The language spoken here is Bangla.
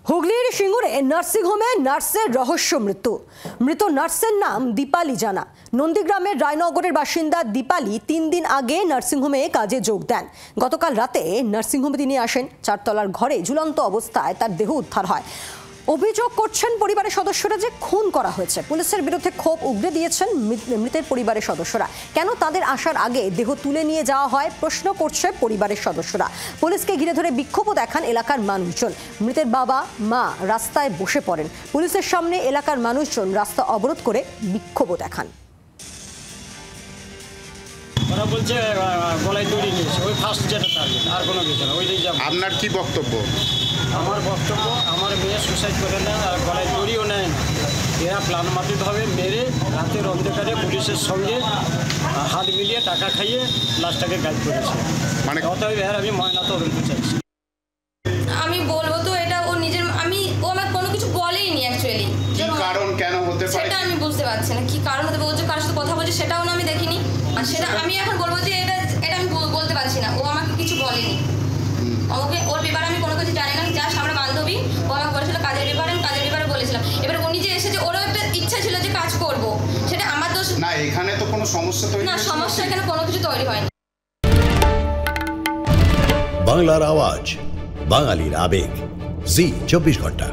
হুগলির সিঙ্গুরে নার্সিংহোমে নার্সের রহস্য মৃত্যু। মৃত নার্সের নাম দীপালি জানা। নন্দীগ্রামের রায়নগরের বাসিন্দা দীপালি ৩ দিন আগে নার্সিংহোমে কাজে যোগ দেন। গতকাল রাতে নার্সিংহোমে তিনি আসেন। 4 তলার ঘরে ঝুলন্ত অবস্থায় তার দেহ উদ্ধার হয়। অভিযোগ করছেন পরিবারের সদস্যরা যে খুন করা হয়েছে। পুলিশের বিরুদ্ধে ক্ষোভ উগরে দিয়েছেন মৃতের পরিবারের সদস্যরা। কেন তাদের আসার আগে দেহ তুলে নিয়ে যাওয়া হয় প্রশ্ন করছে পরিবারের সদস্যরা। পুলিশকে ঘিরে ধরে বিক্ষোভও দেখান এলাকার মানুষজন। মৃতের বাবা মা রাস্তায় বসে পড়েন। পুলিশের সামনে এলাকার মানুষজন রাস্তা অবরোধ করে বিক্ষোভও দেখান। ওরা বলছে গলায় দড়ি নিয়েছে, ওই ফার্স্ট যেটা টার্গেট, আর কোনো কিছু না। ওইটাই যাব। আপনার কি বক্তব্য? আমার বক্তব্য, আমার মেয়ে সুসাইড করে না, আর গলায় দড়িও নেয় না। এরা প্ল্যান মাফিকভাবে মেরে রাতের অন্ধকারে পুলিশের সঙ্গে হাত মিলিয়ে টাকা খাইয়ে লাশটাকে গায়েব করেছে। মানে অতএব এর আমি ময়না তদন্ত চাইছি। আমি বলবো তো এটা ও নিজের, ও আমার কোনো কিছু বলেইনি অ্যাকচুয়ালি। কারণ কেন হতে পারে সেটা আমি বুঝতে পারছি না কি কারণ হতে পারে। ও যে কার সাথে কথা বলছে সেটাও না আমি দেখিনি, আর সেটা আমি এখন বলবো যে এটা আমি বলতে পারছি না। ও আমাকে কিছু বলেনি, আমাকে ওর ব্যাপারে আমি কোনো কিছু জানি না। জাস্ট আমরা বান্ধবী, ও আমাকে বলেছিল কাজের ব্যাপারে, আমি কাজের ব্যাপারে বলেছিলাম। এবার উনি যে এসেছে, ওরও একটা ইচ্ছা ছিল যে কাজ করব, সেটা আমার দোষ না। এখানে তো কোনো সমস্যা তৈরি না, সমস্যা এখানে কোনো কিছু তৈরি হয়নি। বাংলার আওয়াজ, বাঙালির আবেগ, জি 24 ঘন্টা।